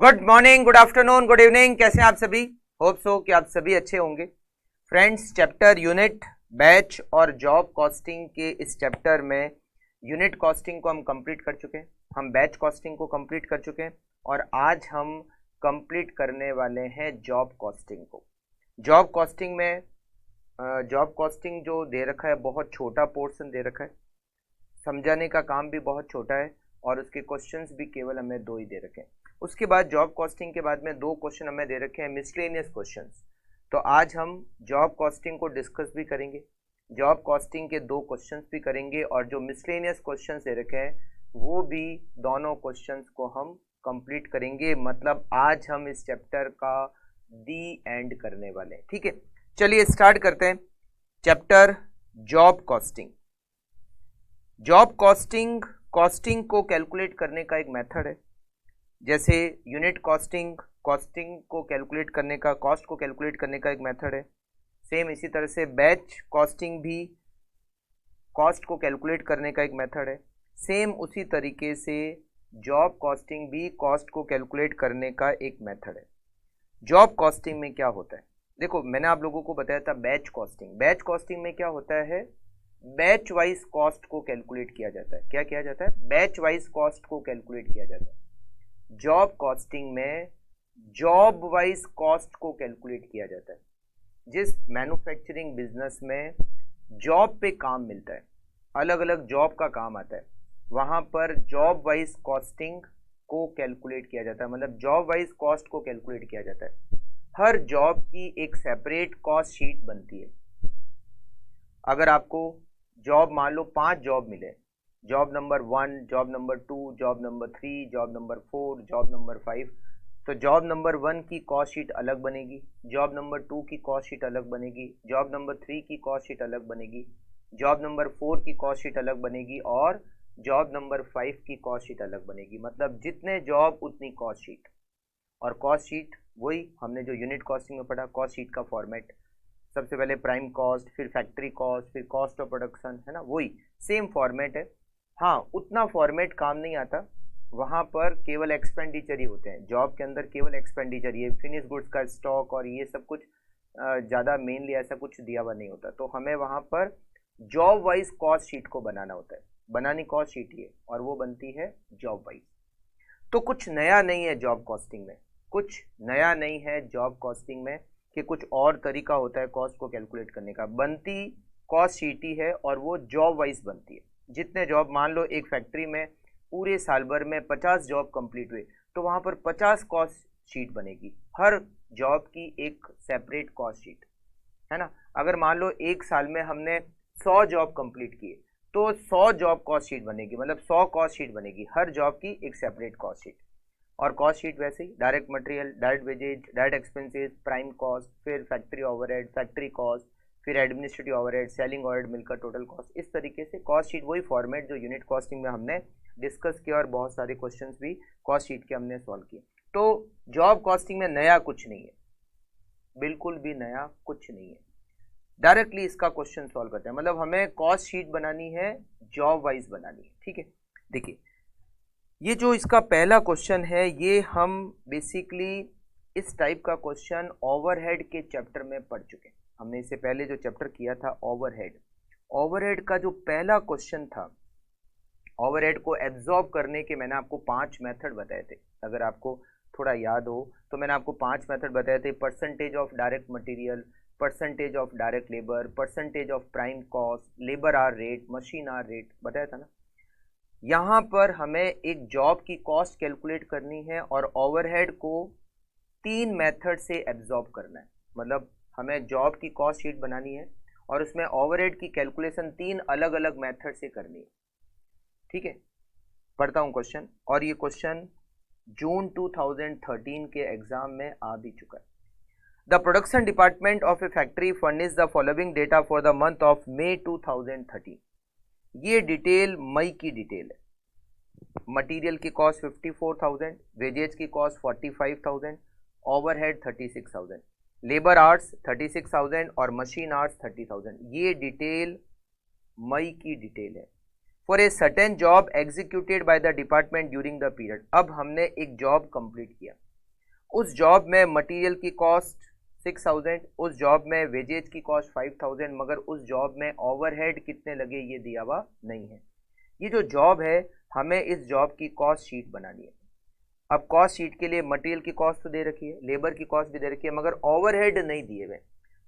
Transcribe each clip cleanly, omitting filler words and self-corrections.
Good morning, good afternoon, good evening. कैसे हैं आप सभी? होप सो कि आप सभी अच्छे होंगे। फ्रेंड्स, चैप्टर यूनिट, बैच और जॉब कॉस्टिंग के इस चैप्टर में यूनिट कॉस्टिंग को हम कंप्लीट कर चुके हैं, हम बैच कॉस्टिंग को कंप्लीट कर चुके हैं और आज हम कंप्लीट करने वाले हैं जॉब कॉस्टिंग को। जॉब कॉस्टिंग में जॉब कॉस्टिंग जो दे रखा है बहुत छोटा पोर्शन दे रखा है, समझाने का काम भी बहुत छोटा है और उसके क्वेश्चंस भी केवल हमें 2 ही दे रखे हैं। उसके बाद जॉब कॉस्टिंग के बाद में 2 क्वेश्चन हमें दे रखे हैं मिसलेनियस क्वेश्चंस। तो आज हम जॉब कॉस्टिंग को डिस्कस भी करेंगे, जॉब कॉस्टिंग के 2 क्वेश्चंस भी करेंगे और जो मिसलेनियस क्वेश्चंस दे रखे हैं वो भी दोनों क्वेश्चंस को हम कंप्लीट करेंगे। मतलब आज हम इस चैप्टर का दी एंड करने वाले हैं। ठीक है, चलिए स्टार्ट करते हैं। Chapter job costing. Job costing costing को कैलकुलेट करने का एक मेथड है। जैसे यूनिट कॉस्टिंग कॉस्टिंग को कैलकुलेट करने का, कॉस्ट को कैलकुलेट करने का एक मेथड है, सेम इसी तरह से बैच कॉस्टिंग भी कॉस्ट को कैलकुलेट करने का एक मेथड है। सेम उसी तरीके से जॉब कॉस्टिंग भी कॉस्ट को कैलकुलेट करने का एक मेथड है। जॉब कॉस्टिंग में क्या होता है, देखो मैंने आप लोगों को बताया था बैच कॉस्टिंग। बैच कॉस्टिंग में क्या होता है, बैच वाइज कॉस्ट को कैलकुलेट किया जाता है। क्या किया जाता है? बैच वाइज कॉस्ट को कैलकुलेट किया जाता है। जॉब कॉस्टिंग में जॉब वाइज कॉस्ट को कैलकुलेट किया जाता है। जिस मैन्युफैक्चरिंग बिजनेस में जॉब पे काम मिलता है, अलग अलग जॉब का काम आता है, वहां पर जॉब वाइज कॉस्टिंग को कैलकुलेट किया जाता है। मतलब जॉब वाइज कॉस्ट को कैलकुलेट किया जाता है। हर जॉब की एक सेपरेट कॉस्ट शीट बनती है। अगर आपको जॉब, मान लो 5 जॉब मिले, job number 1, job number 2, job number 3, job number 4, job number 5, तो जॉब नंबर 1 की कॉस्ट शीट अलग बनेगी, जॉब नंबर 2 की कॉस्ट शीट अलग बनेगी, जॉब नंबर 3 की कॉस्ट शीट अलग बनेगी, जॉब नंबर 4 की कॉस्ट शीट अलग बनेगी और जॉब नंबर 5 की कॉस्ट शीट अलग बनेगी। मतलब जितने जॉब उतनी कॉस्ट शीट। और कॉस्ट शीट वही हमने जो यूनिट कॉस्टिंग में पढ़ा, कॉस्ट शीट का फॉर्मेट, सबसे पहले प्राइम कॉस्ट, फिर फैक्ट्री कॉस्ट, फिर कॉस्ट ऑफ प्रोडक्शन, है ना, वही सेम फॉर्मेट है। हाँ, उतना फॉर्मेट काम नहीं आता, वहाँ पर केवल एक्सपेंडिचर ही होते हैं। जॉब के अंदर केवल एक्सपेंडिचर, ये फिनिश गुड्स का स्टॉक और ये सब कुछ ज़्यादा मेनली ऐसा कुछ दिया हुआ नहीं होता। तो हमें वहाँ पर जॉब वाइज कॉस्ट शीट को बनाना होता है। बनानी कॉस्ट शीट ही है और वो बनती है जॉब वाइज। तो कुछ नया नहीं है जॉब कॉस्टिंग में, कुछ नया नहीं है जॉब कॉस्टिंग में कि कुछ और तरीका होता है कॉस्ट को कैलकुलेट करने का। बनती कॉस्ट शीट ही है और वो जॉब वाइज बनती है। जितने जॉब, मान लो एक फैक्ट्री में पूरे साल भर में 50 जॉब कंप्लीट हुए, तो वहाँ पर 50 कॉस्ट शीट बनेगी। हर जॉब की एक सेपरेट कॉस्ट शीट, है ना। अगर मान लो एक साल में हमने 100 जॉब कंप्लीट किए, तो 100 जॉब कॉस्ट शीट बनेगी। मतलब 100 कॉस्ट शीट बनेगी, हर जॉब की एक सेपरेट कॉस्ट शीट। और कॉस्ट शीट वैसे ही direct material, direct wages, direct expenses, prime cost, फिर फैक्ट्री ओवरहेड, फैक्ट्री कॉस्ट, फिर एडमिनिस्ट्रेटिव ओवरहेड, सेलिंग ओवरहेड मिलकर टोटल कॉस्ट। इस तरीके से कॉस्ट शीट वही फॉर्मेट जो यूनिट कॉस्टिंग में हमने डिस्कस किया और बहुत सारे क्वेश्चंस भी कॉस्ट शीट के हमने सॉल्व किए। तो जॉब कॉस्टिंग में नया कुछ नहीं है, बिल्कुल भी नया कुछ नहीं है। डायरेक्टली इसका क्वेश्चन सॉल्व करते हैं। मतलब हमें कॉस्ट शीट बनानी है, जॉब वाइज बनानी है। ठीक है, देखिए ये जो इसका पहला क्वेश्चन है, ये हम बेसिकली इस टाइप का क्वेश्चन ओवरहेड के चैप्टर में पढ़ चुके हैं। हमने इससे पहले जो चैप्टर किया था ओवरहेड, ओवरहेड का जो पहला क्वेश्चन था, ओवरहेड को एब्जॉर्ब करने के मैंने आपको 5 मेथड बताए थे। अगर आपको थोड़ा याद हो तो मैंने आपको 5 मेथड बताए थे। Percentage of direct material, percentage of direct labour, percentage of prime cost, labour hour rate, machine hour rate, बताया था ना। यहाँ पर हमें एक जॉब की कॉस्ट कैलकुलेट करनी है और ओवरहेड को 3 मेथड से एब्जॉर्ब करना है। मतलब हमें जॉब की कॉस्ट शीट बनानी है और उसमें ओवरहेड की कैलकुलेशन 3 अलग अलग मेथड से करनी है। ठीक है, पढ़ता हूँ क्वेश्चन, और ये क्वेश्चन जून 2013 के एग्जाम में आ भी चुका है। The production department of a factory furnish the following data for the month of May 2013। ये डिटेल मई की डिटेल है। मटेरियल की कॉस्ट 54,000, वेजेज की कॉस्ट 45,000, ओवरहेड 36,000, लेबर आवर्स 36,000 और मशीन आवर्स 30,000। ये डिटेल मई की डिटेल है। For a certain job executed by the department during the period. अब हमने एक जॉब कंप्लीट किया, उस जॉब में मटेरियल की कॉस्ट 6000, उस जॉब में वेजेज की कॉस्ट 5000, मगर उस जॉब में ओवरहेड कितने लगे ये दिया हुआ नहीं है। ये जो जॉब है हमें इस जॉब की कॉस्ट शीट बनानी है। अब कॉस्ट शीट के लिए मटेरियल की कॉस्ट तो दे रखी है, लेबर की कॉस्ट भी दे रखी है, मगर ओवरहेड नहीं दिए हुए,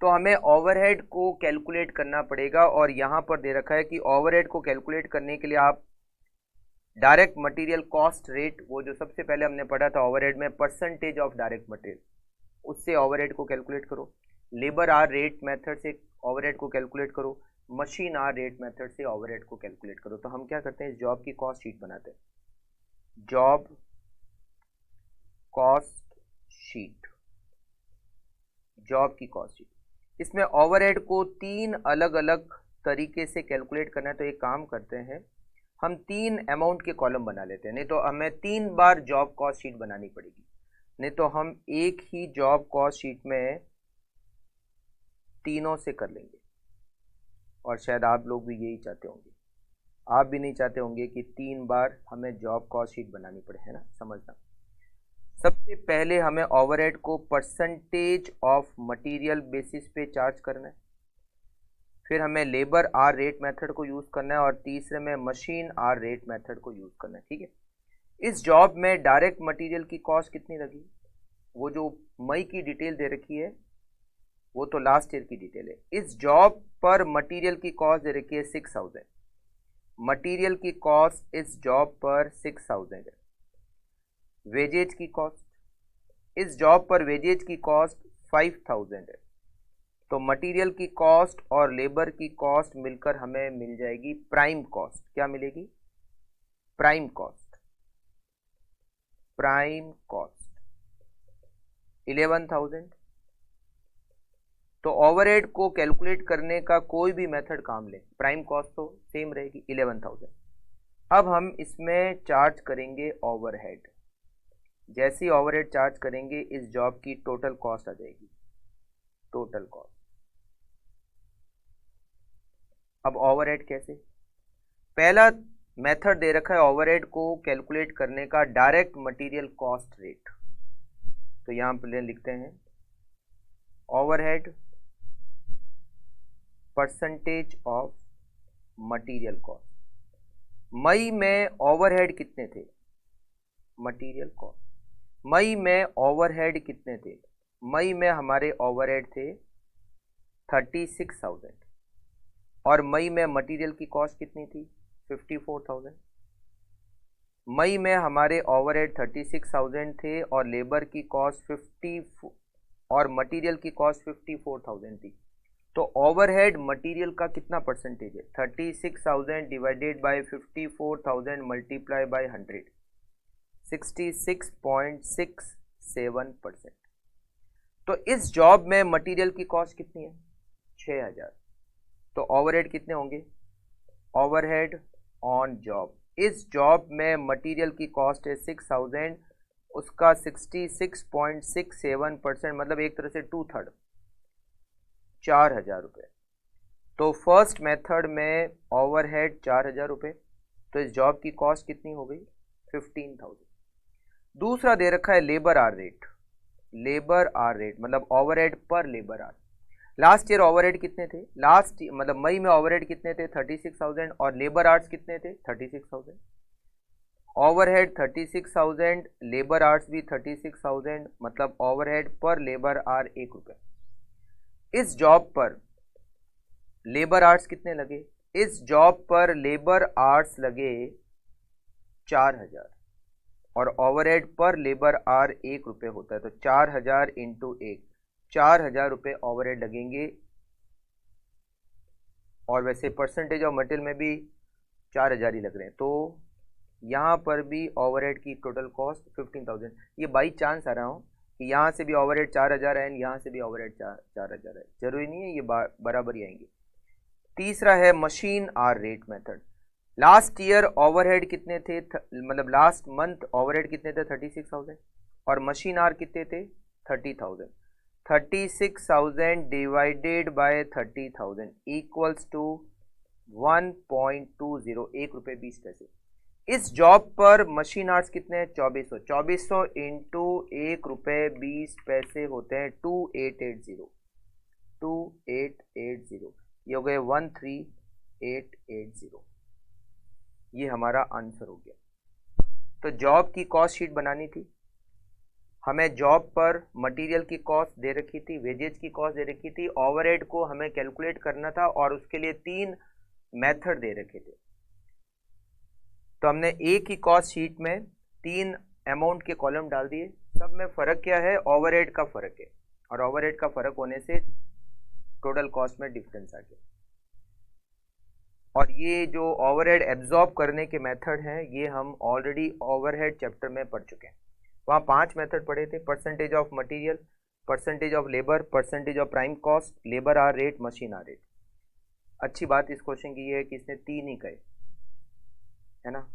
तो हमें ओवरहेड को कैलकुलेट करना पड़ेगा। और यहाँ पर दे रखा है कि ओवरहेड को कैलकुलेट करने के लिए आप डायरेक्ट मटेरियल कॉस्ट रेट, वो जो सबसे पहले हमने पढ़ा था ओवरहेड में, परसेंटेज ऑफ डायरेक्ट मटेरियल, उससे ओवरहेड को कैलकुलेट करो। लेबर आर रेट मेथड से ओवरहेड को कैलकुलेट करो। मशीन आर रेट मेथड से ओवरहेड को कैलकुलेट करो। तो हम क्या करते हैं, इस जॉब की कॉस्ट शीट बनाते हैं, जॉब कॉस्ट शीट, जॉब की कॉस्ट शीट। इसमें ओवरहेड को 3 अलग अलग तरीके से कैलकुलेट करना है। तो एक काम करते हैं, हम 3 अमाउंट के कॉलम बना लेते हैं, नहीं तो हमें 3 बार जॉब कॉस्ट शीट बनानी पड़ेगी। नहीं तो हम एक ही जॉब कॉस्ट शीट में तीनों से कर लेंगे, और शायद आप लोग भी यही चाहते होंगे। आप भी नहीं चाहते होंगे कि 3 बार हमें जॉब कॉस्ट शीट बनानी पड़े, है ना, समझना। सबसे पहले हमें ओवरहेड को परसेंटेज ऑफ मटेरियल बेसिस पे चार्ज करना है, फिर हमें लेबर आर रेट मेथड को यूज करना है, और तीसरे में मशीन आर रेट मेथड को यूज करना है। ठीक है, इस जॉब में डायरेक्ट मटेरियल की कॉस्ट कितनी लगी, वो जो मई की डिटेल दे रखी है वो तो लास्ट ईयर की डिटेल है। इस जॉब पर मटेरियल की कॉस्ट दे रखी है 6000, मटेरियल की कॉस्ट इस जॉब पर 6000 है। वेजेज की कॉस्ट, इस जॉब पर वेजेज की कॉस्ट 5000 है। तो मटेरियल की कॉस्ट और लेबर की कॉस्ट मिलकर हमें मिल जाएगी प्राइम कॉस्ट। क्या मिलेगी, प्राइम कॉस्ट। Prime cost 11000। तो ओवरहेड को कैलकुलेट करने का कोई भी मेथड काम ले, प्राइम कॉस्ट तो सेम रहेगी 11000। अब हम इसमें चार्ज करेंगे ओवरहेड। जैसे ही ओवरहेड चार्ज करेंगे इस जॉब की टोटल कॉस्ट आ जाएगी, टोटल कॉस्ट। अब ओवरहेड कैसे, पहला मेथड दे रखा है ओवरहेड को कैलकुलेट करने का, डायरेक्ट मटेरियल कॉस्ट रेट। तो यहां पर लिखते हैं overhead percentage of material cost. मई में ओवरहेड कितने थे, मटेरियल कॉस्ट, मई में ओवरहेड कितने थे, मई में हमारे ओवरहेड थे 36,000, और मई में मटेरियल की कॉस्ट कितनी थी 54,000। मई में हमारे ओवरहेड 36,000 थे और लेबर की कॉस्ट 50 और मटेरियल की कॉस्ट 54,000 थी। तो ओवरहेड मटेरियल का कितना परसेंटेज है, 36,000 डिवाइडेड बाय 54,000 मल्टीप्लाई बाय 100, 66.67%। तो इस जॉब में मटेरियल की कॉस्ट कितनी है 6000। तो ओवरहेड कितने होंगे, ओवरहेड ऑन जॉब, इस जॉब में मटेरियल की कॉस्ट है 6000, उसका 66.67% मतलब एक तरह से 2/3, 4000 रुपये। तो फर्स्ट मेथड में ओवरहेड 4000 रुपये, तो इस जॉब की कॉस्ट कितनी हो गई 15,000। दूसरा दे रखा है labour hour rate, labour hour rate मतलब ओवरहेड पर labour hour. Last year overhead कितने थे, लास्ट मतलब मई में ओवरहेड कितने थे 36,000 और लेबर आर्ट्स कितने थे 36,000। ओवरहेड 36,000, लेबर आर्ट्स भी 36,000, मतलब ओवरहेड पर लेबर आर 1 रुपये। इस जॉब पर लेबर आर्ट्स कितने लगे, इस जॉब पर लेबर आर्ट्स लगे 4000 और ओवरहेड पर लेबर आर 1 रुपये होता है। तो 4000 इंटू 1, 4000 रुपये ओवरहेड लगेंगे। और वैसे परसेंटेज ऑफ मटेरियल में भी 4000 ही लग रहे हैं। तो यहाँ पर भी ओवरहेड की टोटल कॉस्ट 15,000। ये बाई चांस आ रहा हूँ कि यहाँ से भी ओवरहेड 4000 है, यहाँ से भी ओवरहेड 4000 है, जरूरी नहीं है ये बराबर ही आएंगे। तीसरा है machine hour rate method. Last year overhead कितने थे, मतलब लास्ट मंथ ओवरहेड कितने थे 36,000 और मशीन आर कितने थे 30,000। 36,000 डिवाइडेड बाय 30,000 इक्वल्स टू 1.20, 1 रुपये 20 पैसे। इस जॉब पर मशीन आवर्स कितने हैं? 2400। 2400 इंटू ₹1.20 होते हैं 2880। 2880 ये हो गए 13880। ये हमारा आंसर हो गया। तो जॉब की कॉस्ट शीट बनानी थी हमें। जॉब पर मटेरियल की कॉस्ट दे रखी थी, वेजेज की कॉस्ट दे रखी थी, ओवरहेड को हमें कैलकुलेट करना था और उसके लिए 3 मेथड दे रखे थे। तो हमने एक ही कॉस्ट शीट में 3 अमाउंट के कॉलम डाल दिए। सब में फर्क क्या है? ओवरहेड का फर्क है, और ओवरहेड का फर्क होने से टोटल कॉस्ट में डिफरेंस आ गया। और ये जो ओवरहेड एब्जॉर्ब करने के मेथड हैं ये हम ऑलरेडी ओवरहेड चैप्टर में पढ़ चुके हैं। वहाँ 5 मेथड पढ़े थे, percentage of material, percentage of labour, percentage of prime cost, labour hour rate, machine hour rate. अच्छी बात इस क्वेश्चन की ये है कि इसने 3 ही कहे, है ना।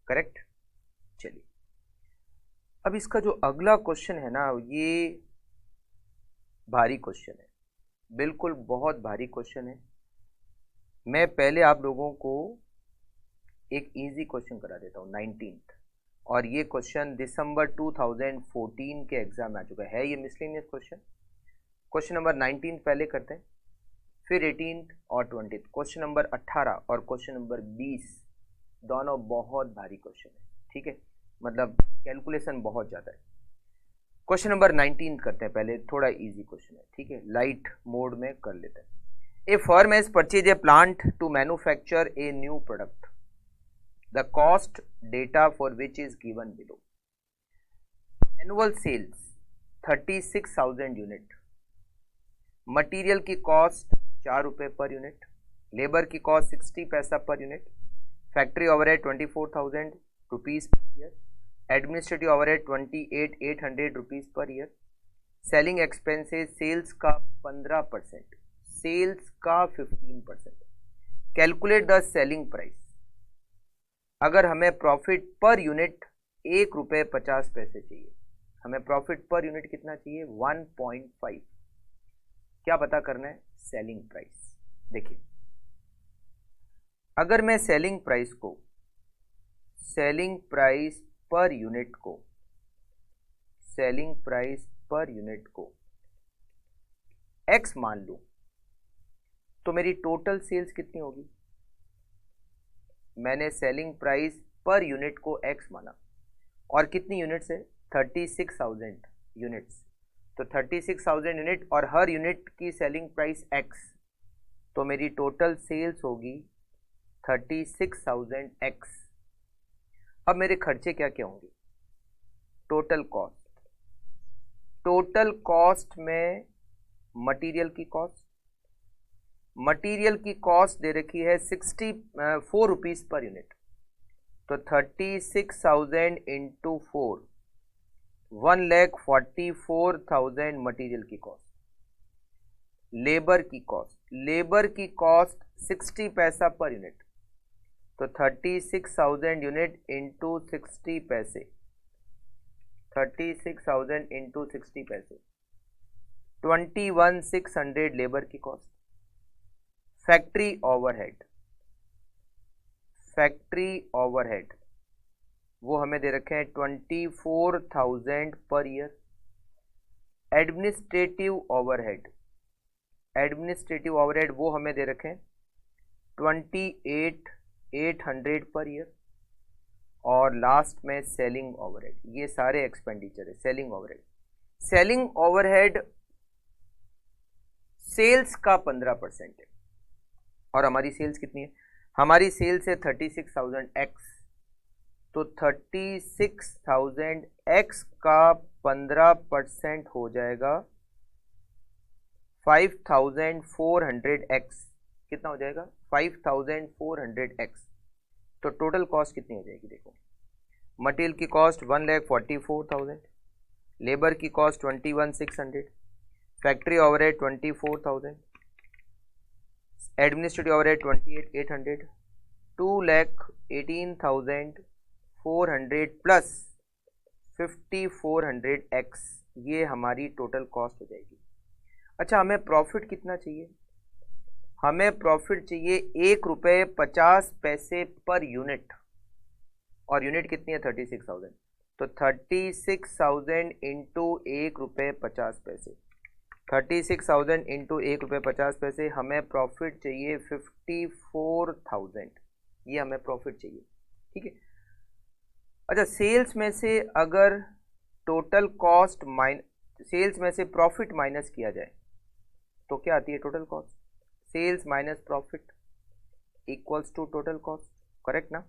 करेक्ट। चलिए अब इसका जो अगला क्वेश्चन है ना ये भारी क्वेश्चन है, बिल्कुल बहुत भारी क्वेश्चन है। मैं पहले आप लोगों को एक इजी क्वेश्चन करा देता हूँ 19th, और ये क्वेश्चन दिसंबर 2014 के एग्जाम में आ चुका है। ये मिसलेनियस क्वेश्चन। क्वेश्चन नंबर 19 पहले करते हैं, फिर 18th और 20th। क्वेश्चन नंबर 18 और क्वेश्चन नंबर 20 दोनों बहुत भारी क्वेश्चन है, ठीक है, मतलब कैलकुलेशन बहुत ज़्यादा है। क्वेश्चन नंबर 19 करते हैं पहले, थोड़ा इजी क्वेश्चन है, ठीक है, लाइट मोड में कर लेते हैं। A firm has purchase a plant to manufacture a new product, the cost data for which is given below. Annual sales 36,000 unit, material की कॉस्ट ₹4 पर यूनिट, लेबर की cost 60 पैसा per unit, factory overhead 24,000 rupees per year, administrative overhead 28,800 rupees per year, selling expenses sales का 15%, sales का 15%। Calculate the selling price. अगर हमें profit per unit ₹1.50 चाहिए, हमें profit per unit कितना चाहिए? 1.5। क्या पता करना है? Selling price. देखिए अगर मैं सेलिंग प्राइस पर यूनिट को x मान लूं तो मेरी टोटल सेल्स कितनी होगी? मैंने सेलिंग प्राइस पर यूनिट को x माना, और कितनी यूनिट्स है? 36,000 यूनिट्स। तो 36,000 यूनिट और हर यूनिट की सेलिंग प्राइस x, तो मेरी टोटल सेल्स होगी 36,000x। अब मेरे खर्चे क्या क्या होंगे? टोटल कॉस्ट में मटेरियल की कॉस्ट दे रखी है 64 रुपीज पर यूनिट, तो 36,000 इंटू 4, 1,44,000 मटेरियल की कॉस्ट। लेबर की कॉस्ट 60 पैसा पर यूनिट, तो 36,000 यूनिट इंटू 60 पैसे, 36,000 इंटू 60 पैसे, 21,600 लेबर की कॉस्ट। फैक्ट्री ओवरहेड वो हमें दे रखे हैं 24,000 पर ईयर। एडमिनिस्ट्रेटिव ओवरहेड वो हमें दे रखे हैं 28,800 पर ईयर। और लास्ट में सेलिंग ओवरहेड, ये सारे एक्सपेंडिचर है। सेलिंग ओवरहेड सेल्स का 15% है, और हमारी सेल्स कितनी है? हमारी सेल्स है 36,000x, तो 36,000x का 15% हो जाएगा 5,400x। कितना हो जाएगा? 5400x, तो टोटल कॉस्ट कितनी हो जाएगी? देखो, मटेरियल की कॉस्ट 1,44,000, लेबर की cost 21,600, factory overhead 24,000, administrative overhead 28,800, 2,18,400 plus 5,400x, ये हमारी टोटल कॉस्ट हो जाएगी। अच्छा, हमें प्रॉफिट कितना चाहिए? हमें प्रॉफिट चाहिए ₹1.50 पर यूनिट, और यूनिट कितनी है? 36,000। तो 36,000 इंटू ₹1.50, 36,000 इंटू ₹1.50, हमें प्रॉफिट चाहिए 54,000, ये हमें प्रॉफिट चाहिए, ठीक है। अच्छा, सेल्स में से अगर टोटल कॉस्ट सेल्स में से प्रॉफिट माइनस किया जाए तो क्या आती है? Total cost. Sales minus profit equals to total cost, correct ना?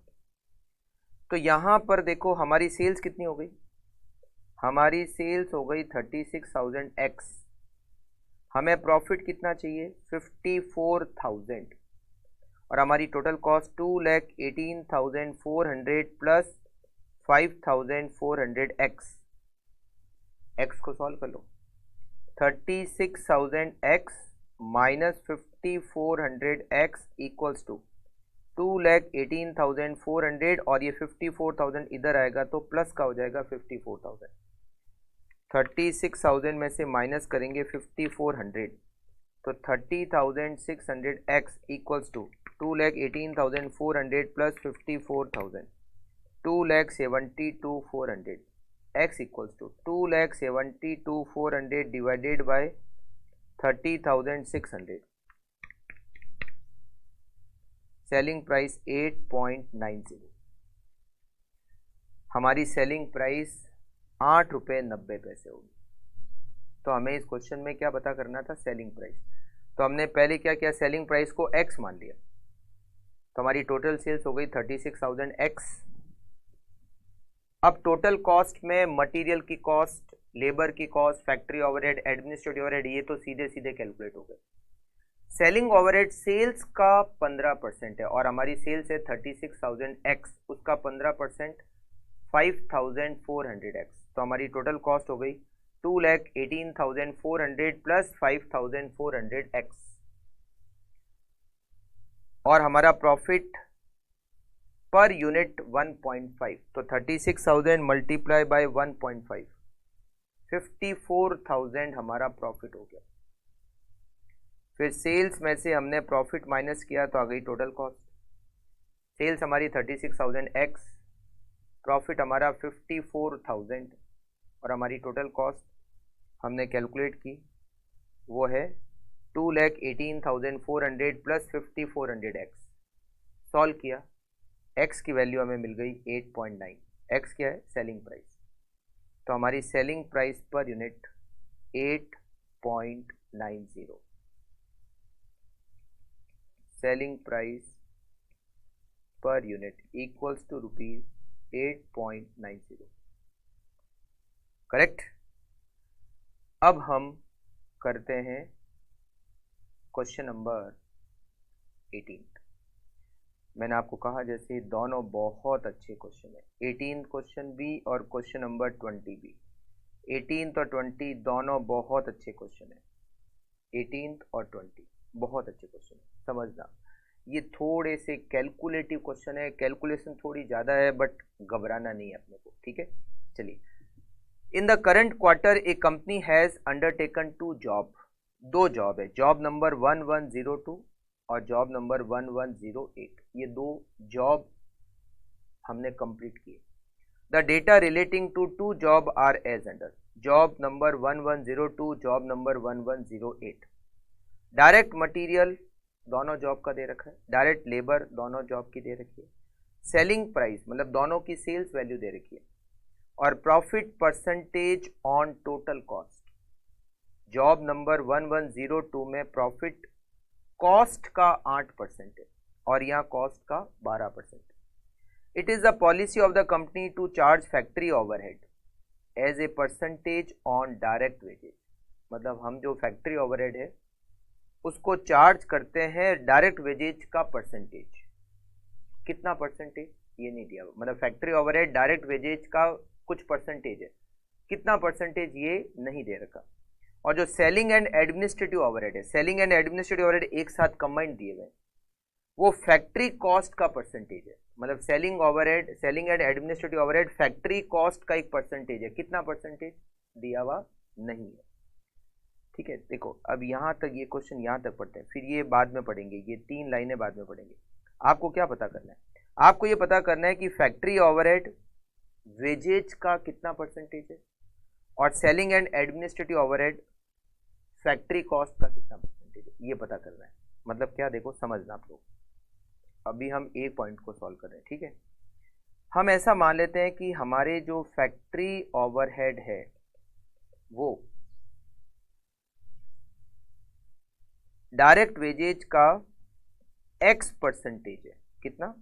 तो यहां पर देखो, हमारी सेल्स कितनी हो गई? हमारी सेल्स हो गई 36,000x, हमें प्रॉफिट कितना चाहिए? 54,000, और हमारी total cost 2,18,400 plus 5,400x। x को सॉल्व कर लो, 36,000x minus 5,400x equals to 2,18,400, और ये 54,000 इधर आएगा तो प्लस का हो जाएगा 54,000। 36,000 में से माइनस करेंगे 5,400, तो 30,600x equals to 2,18,400 plus 54,000, 2,72,400, x equals to 2,72,400 divided by 30,600, selling price 8.90। हमारी सेलिंग प्राइस ₹8.90 होगी। तो हमें इस क्वेश्चन में क्या पता करना था? Selling price. तो हमने पहले क्या किया? सेलिंग प्राइस को x मान लिया, तो हमारी टोटल सेल्स हो गई 36,000x। अब टोटल कॉस्ट में मटेरियल की कॉस्ट, लेबर की cost, factory overhead, administrative overhead, ये तो सीधे सीधे कैलकुलेट हो गए। सेलिंग ओवरहेड सेल्स का 15% है, और हमारी सेल्स है 36,000x, उसका 15% 5,400x, तो हमारी टोटल कॉस्ट हो गई 2,18,400 प्लस 5,400x, और हमारा प्रॉफिट पर यूनिट 1.5, तो 36,000 मल्टीप्लाई बाय 1.5, 54,000 हमारा प्रॉफिट हो गया। फिर सेल्स में से हमने प्रॉफिट माइनस किया तो आ गई टोटल कॉस्ट। सेल्स हमारी 36,000x, प्रॉफिट हमारा 54,000, और हमारी टोटल कॉस्ट हमने कैलकुलेट की, वो है 2,18,400 प्लस 5,400x। सॉल्व किया, x की वैल्यू हमें मिल गई 8.9। x क्या है? Selling price. तो हमारी selling price per unit 8.90, selling price per unit equals to ₹8.90, correct. अब हम करते हैं क्वेश्चन नंबर 18। मैंने आपको कहा जैसे दोनों बहुत अच्छे क्वेश्चन है, 18 क्वेश्चन भी और क्वेश्चन नंबर 20 भी। 18 और 20 दोनों बहुत अच्छे क्वेश्चन है, 18 और 20 बहुत अच्छे क्वेश्चन है। समझना, ये थोड़े से कैलकुलेटिव क्वेश्चन है, कैलकुलेशन थोड़ी ज़्यादा है, बट घबराना नहीं है अपने को, ठीक है। चलिए, in the current quarter A company has undertaken 2 job, 2 job है, जॉब नंबर 1102 और जॉब नंबर 1108, ये 2 जॉब हमने कंप्लीट किए। The data relating to 2 job are as under, job number 1102, job number 1108। Direct material दोनों जॉब का दे रखा है, डायरेक्ट लेबर दोनों जॉब की दे रखी है, सेलिंग प्राइस मतलब दोनों की सेल्स वैल्यू दे रखी है, और profit percentage on total cost. Job number 1102 में प्रॉफिट कॉस्ट का 8% है और यहाँ कॉस्ट का 12%। It is the policy of the company to charge factory overhead as a percentage on direct wages, मतलब हम जो फैक्ट्री ओवरहेड है उसको चार्ज करते हैं डायरेक्ट वेजेज का परसेंटेज। कितना परसेंटेज ये नहीं दिया, मतलब फैक्ट्री ओवरहेड डायरेक्ट वेजेज का कुछ परसेंटेज है, कितना परसेंटेज ये नहीं दे रखा। और जो सेलिंग एंड एडमिनिस्ट्रेटिव ओवरहेड है, सेलिंग एंड एडमिनिस्ट्रेटिव ओवरहेड एक साथ कंबाइंड दिए हुए, वो फैक्ट्री कॉस्ट का परसेंटेज है। मतलब selling overhead, selling and administrative overhead factory cost का एक परसेंटेज है, कितना परसेंटेज दिया हुआ नहीं है। ठीक है, देखो अब यहाँ तक ये क्वेश्चन यहाँ तक पढ़ते हैं, फिर ये बाद में पढ़ेंगे, ये 3 लाइनें बाद में पढ़ेंगे। आपको क्या पता करना है, आपको ये पता करना है कि फैक्ट्री ओवरहेड वेजेज का कितना परसेंटेज है और selling and administrative overhead factory cost का कितना परसेंटेज है, ये पता करना है। मतलब क्या, देखो समझना आप लोग, अभी हम एक पॉइंट को सॉल्व कर रहे हैं। ठीक है, हम ऐसा मान लेते हैं कि हमारे जो फैक्ट्री ओवरहेड है वो डायरेक्ट वेजेज का x परसेंटेज है। कितना?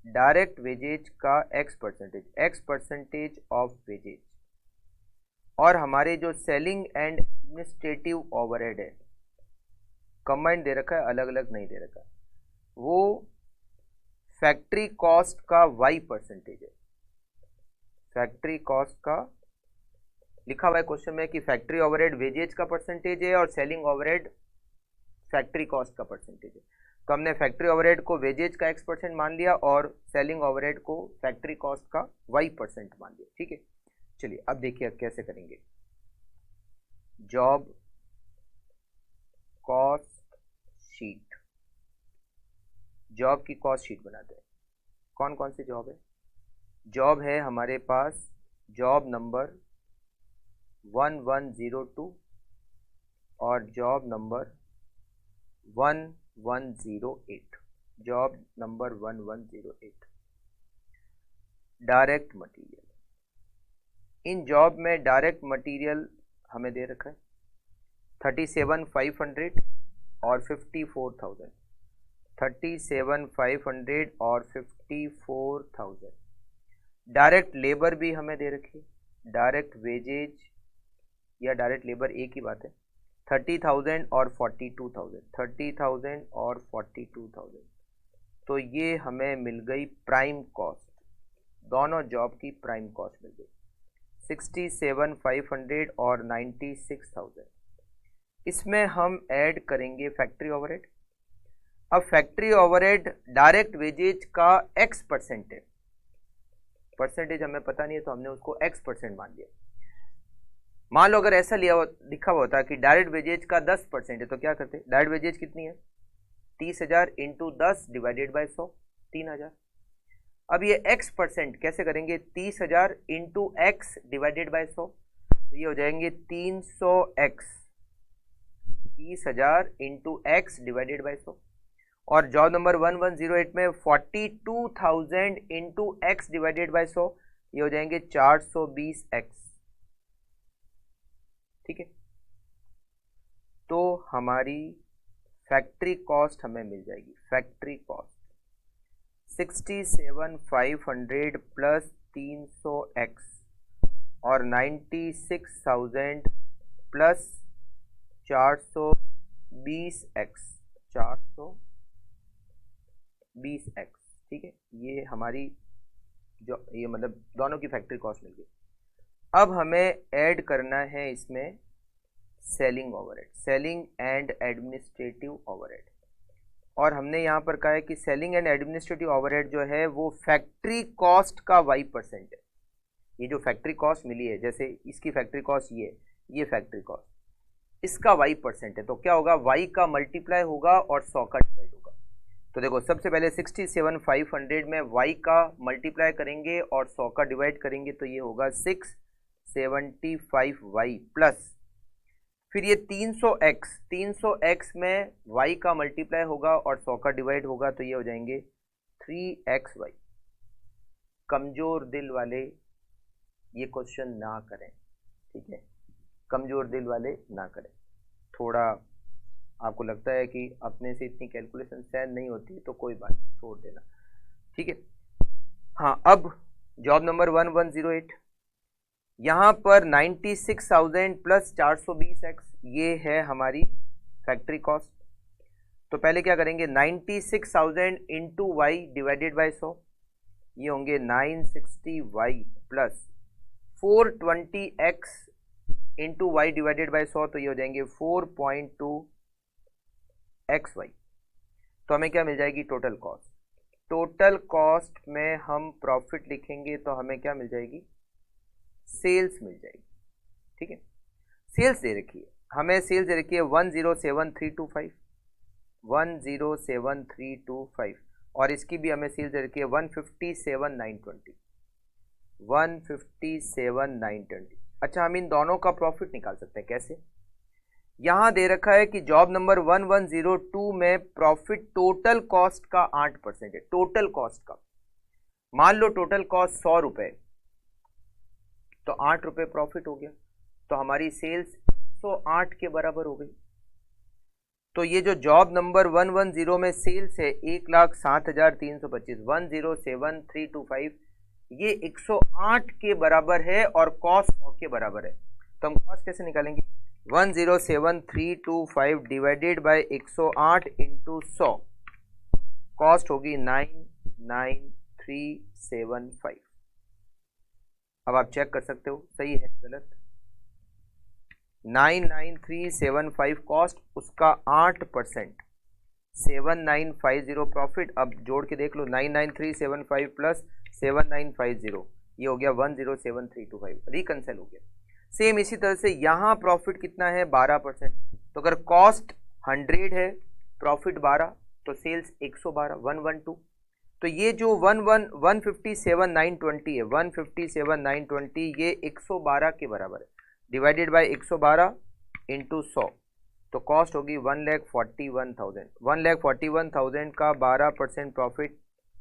डायरेक्ट वेजेज का x परसेंटेज ऑफ वेजेज। और हमारे जो सेलिंग एंड एडमिनिस्ट्रेटिव ओवरहेड है, कंबाइंड दे रखा है, अलग अलग नहीं दे रखा, वो फैक्ट्री कॉस्ट का y परसेंटेज है। फैक्ट्री कॉस्ट का लिखा हुआ है क्वेश्चन में कि फैक्ट्री ओवरहेड वेजेज का परसेंटेज है और सेलिंग ओवरहेड फैक्ट्री कॉस्ट का परसेंटेज है। तो हमने फैक्ट्री ओवरहेड को वेजेज का x% मान लिया और सेलिंग ओवरहेड को फैक्ट्री कॉस्ट का y% मान लिया। ठीक है, चलिए अब देखिए कैसे करेंगे। जॉब कॉस्ट शीट, जॉब की कॉस्ट शीट बनाते हैं। कौन कौन सी जॉब है? जॉब है हमारे पास जॉब नंबर 1102 और job number 1108, job number 1108। Direct material, in job में डायरेक्ट मटेरियल हमें दे रखा है 37,500 और 54,000, 37,500 और 54,000। डायरेक्ट लेबर भी हमें दे रखी है, डायरेक्ट वेजेज या डायरेक्ट लेबर एक ही बात है, 30,000 और 42,000, 30,000 और 42,000। तो ये हमें मिल गई प्राइम कॉस्ट, दोनों जॉब की प्राइम कॉस्ट मिल गई 67,500 और 96,000। इसमें हम ऐड करेंगे फैक्ट्री ओवरहेड। अब फैक्ट्री ओवरहेड डायरेक्ट वेजेज का x% है, परसेंटेज हमें पता नहीं है तो हमने उसको x% मान लिया। मान लो अगर ऐसा लिखा हुआ होता कि डायरेक्ट वेजेज का 10% है तो क्या करते? डायरेक्ट वेजेज कितनी है? 30,000 इंटू 10 डिवाइडेड बाई 100, 3,000। अब ये x% कैसे करेंगे? 30,000 इंटू x डिवाइडेड बाई 100, तो ये हो जाएंगे 300x, 30,000 into x divided by 100। और जॉब नंबर 1108 में 42,000 इंटू x डिवाइडेड बाई 100, ये हो जाएंगे 420x। ठीक है, तो हमारी फैक्ट्री कॉस्ट हमें मिल जाएगी, फैक्ट्री कॉस्ट 67,500 प्लस 300x और 96,000 प्लस 420x, 420x। ठीक है, ये हमारी जो ये मतलब दोनों की फैक्ट्री कॉस्ट मिल गई। अब हमें ऐड करना है इसमें selling overhead, selling and administrative overhead. और हमने यहाँ पर कहा है कि सेलिंग एंड एडमिनिस्ट्रेटिव ओवरहेड जो है वो फैक्ट्री कॉस्ट का y% है। ये जो फैक्ट्री कॉस्ट मिली है, जैसे इसकी फैक्ट्री कॉस्ट ये फैक्ट्री कॉस्ट, इसका y% है, तो क्या होगा? y का मल्टीप्लाई होगा और 100 का डिवाइड होगा। तो देखो सबसे पहले 67,500 में y का मल्टीप्लाई करेंगे और 100 का डिवाइड करेंगे, तो ये होगा 675y प्लस फिर ये 300x, 300x में y का मल्टीप्लाई होगा और 100 का डिवाइड होगा, तो ये हो जाएंगे 3xy। कमजोर दिल वाले ये क्वेश्चन ना करें, ठीक है, कमजोर दिल वाले ना करें। थोड़ा आपको लगता है कि अपने से इतनी कैलकुलेशन शायद नहीं होती तो कोई बात छोड़ देना, ठीक है। हाँ, अब जॉब नंबर 1108, यहाँ पर 96,000 प्लस 420x, ये है हमारी फैक्ट्री कॉस्ट। तो पहले क्या करेंगे 96,000 इंटू वाई डिवाइडेड बाई 100, ये होंगे 960y plus 420x into y divided by 100, तो ये हो जाएंगे 4.2xy। तो हमें क्या मिल जाएगी टोटल कॉस्ट। टोटल कॉस्ट में हम प्रॉफिट लिखेंगे तो हमें क्या मिल जाएगी, सेल्स मिल जाएगी। ठीक है, सेल्स दे रखी है हमें, सेल्स दे रखी है 107,325 107,325, और इसकी भी हमें सेल्स दे रखी है 157,920। अच्छा, हम इन दोनों का प्रॉफिट निकाल सकते हैं कैसे। यहां दे रखा है कि जॉब नंबर 1102 में प्रॉफिट टोटल कॉस्ट का 8% है। टोटल कॉस्ट का मान लो टोटल कॉस्ट 100 रुपए, तो 8 रुपए प्रॉफिट हो गया, तो हमारी सेल्स 108 के बराबर हो गई। तो ये जो जॉब नंबर 110 में सेल्स है 1,07,325 107,325, ये 108 के बराबर है और कॉस्ट 100 के बराबर है। तो हम कॉस्ट कैसे निकालेंगे, 107,325 डिवाइडेड बाय 108 इंटू 100, कॉस्ट होगी 99375। अब आप चेक कर सकते हो सही है गलत। 99375 कॉस्ट, उसका 8% 7950 प्रॉफिट। अब जोड़ के देख लो 99375 प्लस 7950, ये हो गया 107,325, रिकंसिल हो गया। सेम इसी तरह से यहाँ प्रॉफिट कितना है 12%, तो अगर कॉस्ट 100 है प्रॉफिट 12, तो सेल्स 112 112। तो ये जो 157,920 है 157,920, ये 112 के बराबर है, डिवाइडेड बाय 112 इंटू 100, तो कॉस्ट होगी 1,41,000। 1,41,000 का 12% प्रॉफिट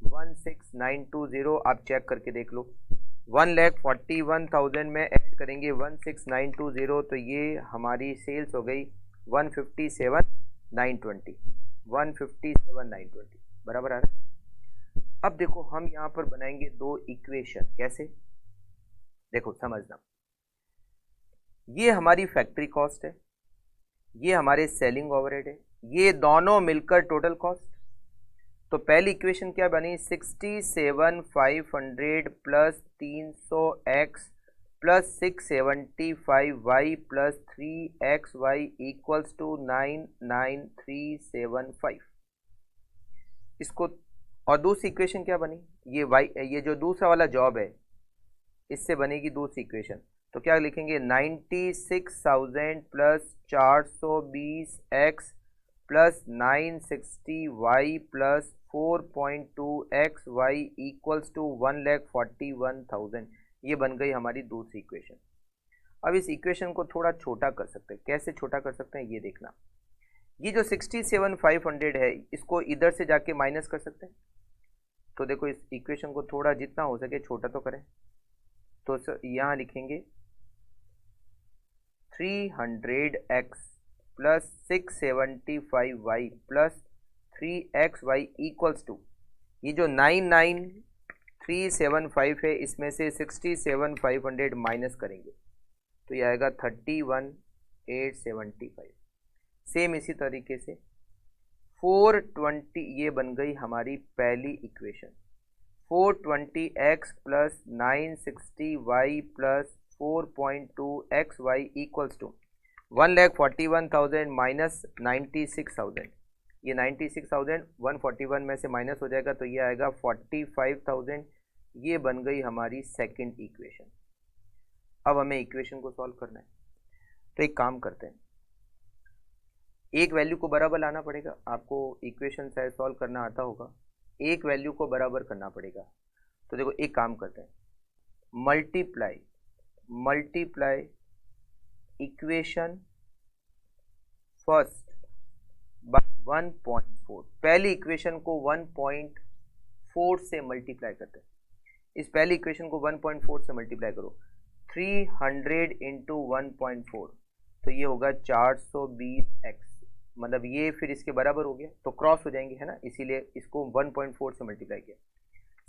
16920। आप चेक करके देख लो, 1,41,000 में ऐड करेंगे 16920, तो ये हमारी सेल्स हो गई 157,920 157,920 बराबर आ रहा है। अब देखो हम यहाँ पर बनाएंगे दो इक्वेशन, कैसे देखो समझना। ये हमारी फैक्ट्री कॉस्ट है, ये हमारे सेलिंग ओवरहेड है, ये दोनों मिलकर टोटल कॉस्ट। तो पहली इक्वेशन क्या बनी, 67,500 plus 300x plus 675y plus 3xy equals to 99375। इसको, और दूसरी इक्वेशन क्या बनी, ये जो दूसरा वाला जॉब है इससे बनेगी दूसरी इक्वेशन। तो क्या लिखेंगे 96,000 plus 420x plus 960y plus 4.2xy equals to 1,41,000। ये बन गई हमारी दूसरी इक्वेशन। अब इस इक्वेशन को थोड़ा छोटा कर सकते हैं, कैसे छोटा कर सकते हैं ये देखना। ये जो 67,500 है इसको इधर से जाके माइनस कर सकते हैं। तो देखो इस इक्वेशन को थोड़ा जितना हो सके छोटा तो करें। तो यहाँ लिखेंगे 300x plus 675y plus 3xy equals to, ये जो 99375 है इसमें से 67,500 माइनस करेंगे तो ये आएगा 31,875। सेम इसी तरीके से 420, ये बन गई हमारी पहली equation. 420x plus 960y plus 4.2xy equals to 1,41,000 minus 96,000। ये 96,000 141 में से माइनस हो जाएगा तो ये आएगा 45,000। ये बन गई हमारी सेकंड इक्वेशन। अब हमें इक्वेशन को सॉल्व करना है, तो एक काम करते हैं, एक वैल्यू को बराबर लाना पड़ेगा। आपको इक्वेशन शायद सॉल्व करना आता होगा, एक वैल्यू को बराबर करना पड़ेगा। तो देखो एक काम करते हैं, मल्टीप्लाई इक्वेशन फर्स्ट बाय 1.4। पहली इक्वेशन को 1.4 से मल्टीप्लाई करते हैं। इस पहली इक्वेशन को 1.4 से मल्टीप्लाई करो, 300 इंटू 1.4, तो ये होगा 420x, मतलब ये फिर इसके बराबर हो गया तो क्रॉस हो जाएंगे, है ना, इसीलिए इसको 1.4 से मल्टीप्लाई किया।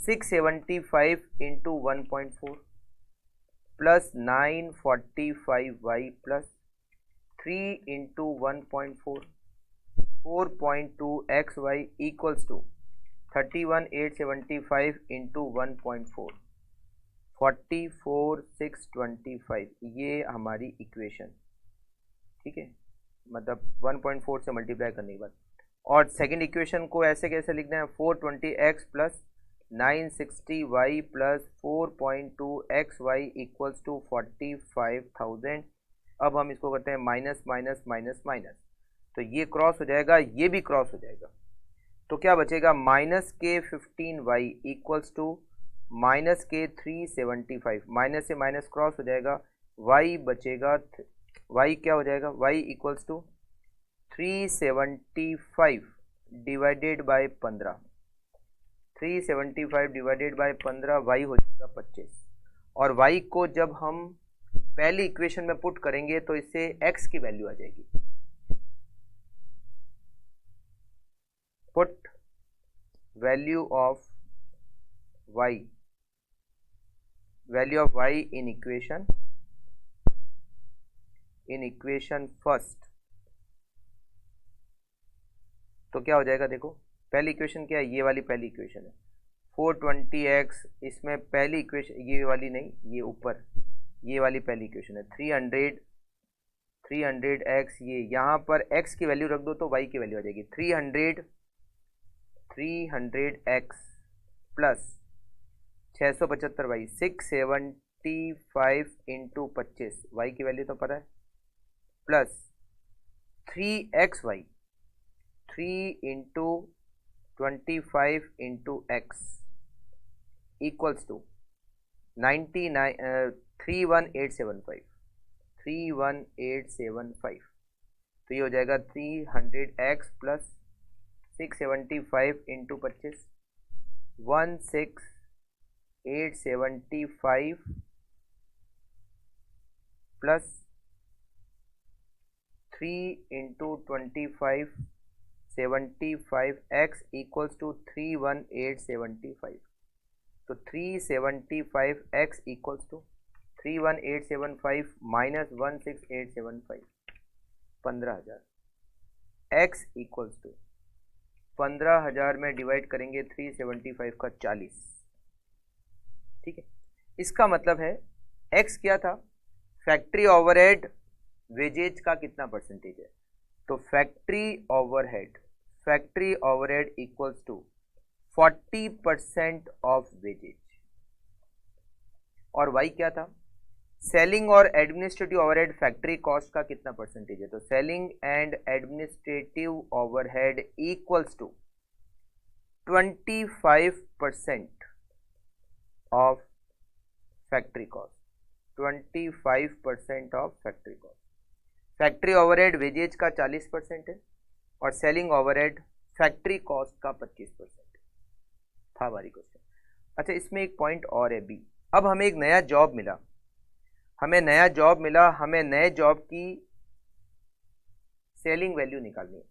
675 into 1.4 plus 945y plus 3 into 1.4 4.2xy equals to 31,875 into 1.4 44,625, ये हमारी इक्वेशन, ठीक है, मतलब 1.4 से मल्टीप्लाई करने के बाद। और सेकंड इक्वेशन को ऐसे कैसे लिखना है, 420x plus 960y plus 4.2xy equals to 45,000। अब हम इसको करते हैं माइनस माइनस माइनस माइनस, तो ये क्रॉस हो जाएगा, ये भी क्रॉस हो जाएगा, तो क्या बचेगा, माइनस के 15y इक्वल्स टू माइनस के 375, माइनस से माइनस क्रॉस हो जाएगा, y बचेगा, y क्या हो जाएगा, y equals to 375 divided by 15, 375 divided by 15, y हो जाएगा 25। और y को जब हम पहली इक्वेशन में पुट करेंगे तो इससे x की वैल्यू आ जाएगी। Put value of y, value of y in equation first, तो क्या हो जाएगा, देखो पहली इक्वेशन क्या है, ये वाली पहली इक्वेशन है 420x, इसमें पहली इक्वेशन ये वाली नहीं, ये ऊपर ये वाली पहली इक्वेशन है 300x, ये यहाँ पर x की वैल्यू रख दो तो y की वैल्यू आ जाएगी 300x plus 675y 675 into 25, y की वैल्यू तो पता है, plus 3xy 3 into 25 into x equals to 31875, 31875, तो ये हो जाएगा 300x plus 675 into 25, 16875 plus 3 into 25 75x equals to 31875, तो 375x equals to 31875 minus 16875, 15,000, x equals to 15,000 में डिवाइड करेंगे 375 का 40, ठीक है। इसका मतलब है x क्या था, फैक्ट्री ओवरहेड वेजेज का कितना परसेंटेज है, तो factory overhead equals to 40% of wages. और y क्या था, सेलिंग और एडमिनिस्ट्रेटिव ओवरहेड फैक्ट्री कॉस्ट का कितना परसेंटेज है, तो selling and administrative overhead equals to 25% of factory cost, 25% of factory cost. Factory overhead wages का 40% है और सेलिंग ओवरहेड फैक्ट्री कॉस्ट का 25% था हमारी क्वेश्चन। अच्छा, इसमें एक पॉइंट और है बी, अब हमें एक नया जॉब मिला, हमें नए जॉब की सेलिंग वैल्यू निकालनी है।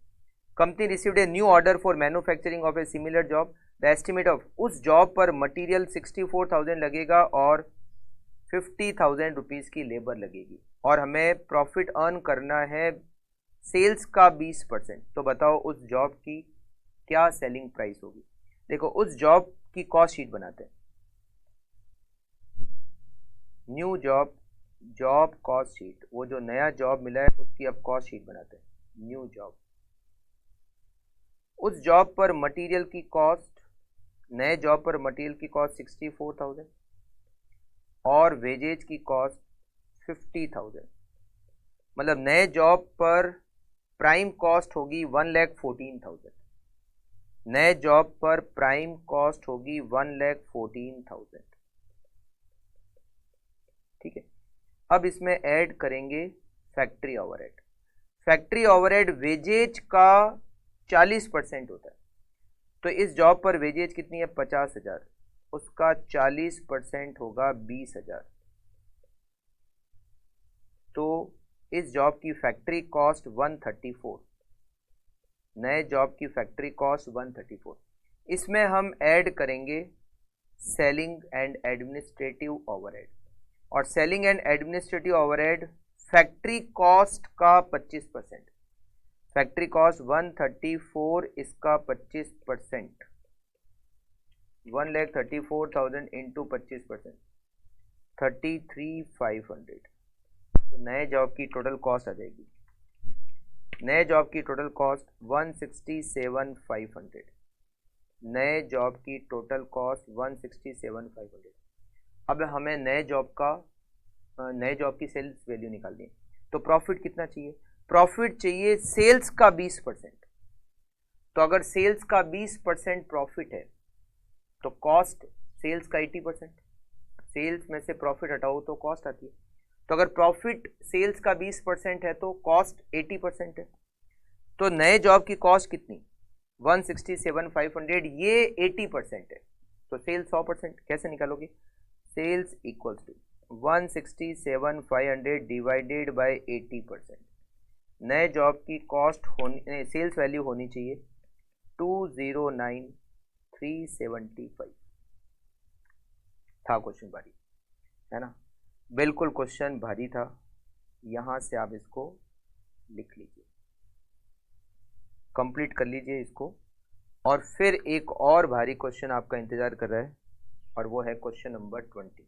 Company received a new order for manufacturing of a similar job, the estimate of, उस जॉब पर मटेरियल 64,000 लगेगा और 50,000 रुपीज़ की लेबर लगेगी और हमें प्रॉफिट अर्न करना है सेल्स का 20%, तो बताओ उस जॉब की क्या सेलिंग प्राइस होगी। देखो उस जॉब की कॉस्ट शीट बनाते हैं, न्यू जॉब कॉस्ट शीट, वो जो नया जॉब मिला है उसकी अब कॉस्ट शीट बनाते हैं, न्यू जॉब। उस जॉब पर मटेरियल की कॉस्ट, नए जॉब पर मटेरियल की कॉस्ट 64,000 और वेजेज की कॉस्ट 50,000, मतलब नए जॉब पर प्राइम कॉस्ट होगी 1,14,000, नए जॉब पर प्राइम कॉस्ट होगी 1,14,000, ठीक है। अब इसमें ऐड करेंगे factory overhead, factory overhead wages का 40% होता है, तो इस जॉब पर वेजेज कितनी है 50,000, उसका 40% होगा 20,000, तो इस जॉब की फैक्ट्री कॉस्ट 134, नए जॉब की फैक्ट्री कॉस्ट 134, इसमें हम ऐड करेंगे सेलिंग एंड एडमिनिस्ट्रेटिव ओवरहेड, और selling and administrative overhead factory cost का 25%, फैक्ट्री कॉस्ट 134, इसका 25%, 1,34,000 इंटू 25%, 33,500। तो नए जॉब की टोटल कॉस्ट आ जाएगी, नए जॉब की टोटल कॉस्ट 167,500, नए जॉब की टोटल कॉस्ट 167,500। अब हमें नए जॉब की सेल्स वैल्यू निकालनी है। तो प्रॉफिट कितना चाहिए? प्रॉफिट चाहिए सेल्स का 20%। तो अगर सेल्स का 20% प्रॉफिट है तो कॉस्ट सेल्स का 80%, सेल्स में से प्रॉफिट हटाओ तो कॉस्ट आती है। तो अगर प्रॉफिट सेल्स का 20% है तो कॉस्ट 80% है। तो नए जॉब की कॉस्ट कितनी? 167,500, ये 80% है। तो सेल्स 100%, कैसे निकालोगे? Sales equals to 167,500 divided by 80%। नए जॉब की कॉस्ट होनी, सेल्स वैल्यू होनी चाहिए 209,375। था क्वेश्चन भारी, है ना? बिल्कुल क्वेश्चन भारी था। यहां से आप इसको लिख लीजिए, कंप्लीट कर लीजिए इसको, और फिर एक और भारी क्वेश्चन आपका इंतजार कर रहा है, और वो है क्वेश्चन नंबर 20।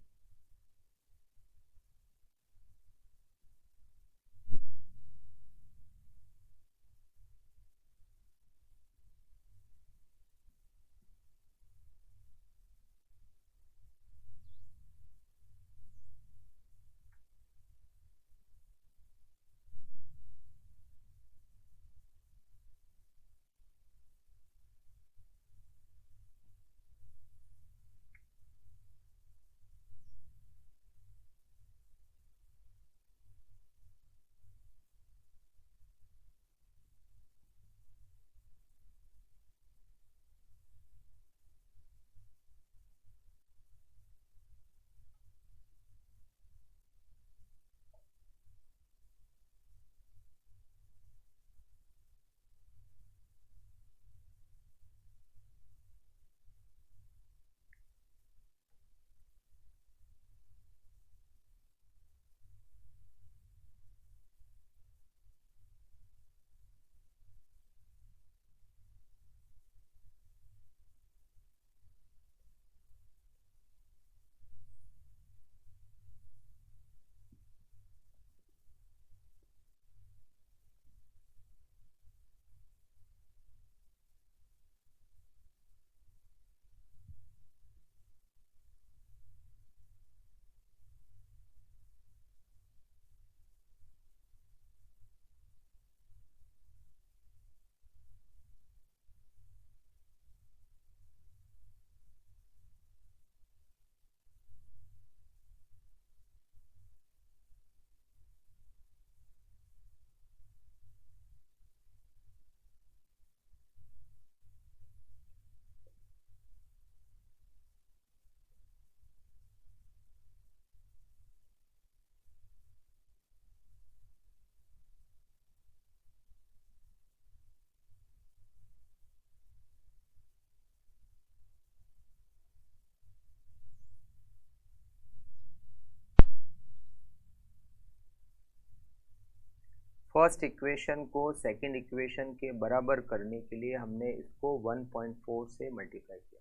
फर्स्ट इक्वेशन को सेकंड इक्वेशन के बराबर करने के लिए हमने इसको 1.4 से मल्टीप्लाई किया,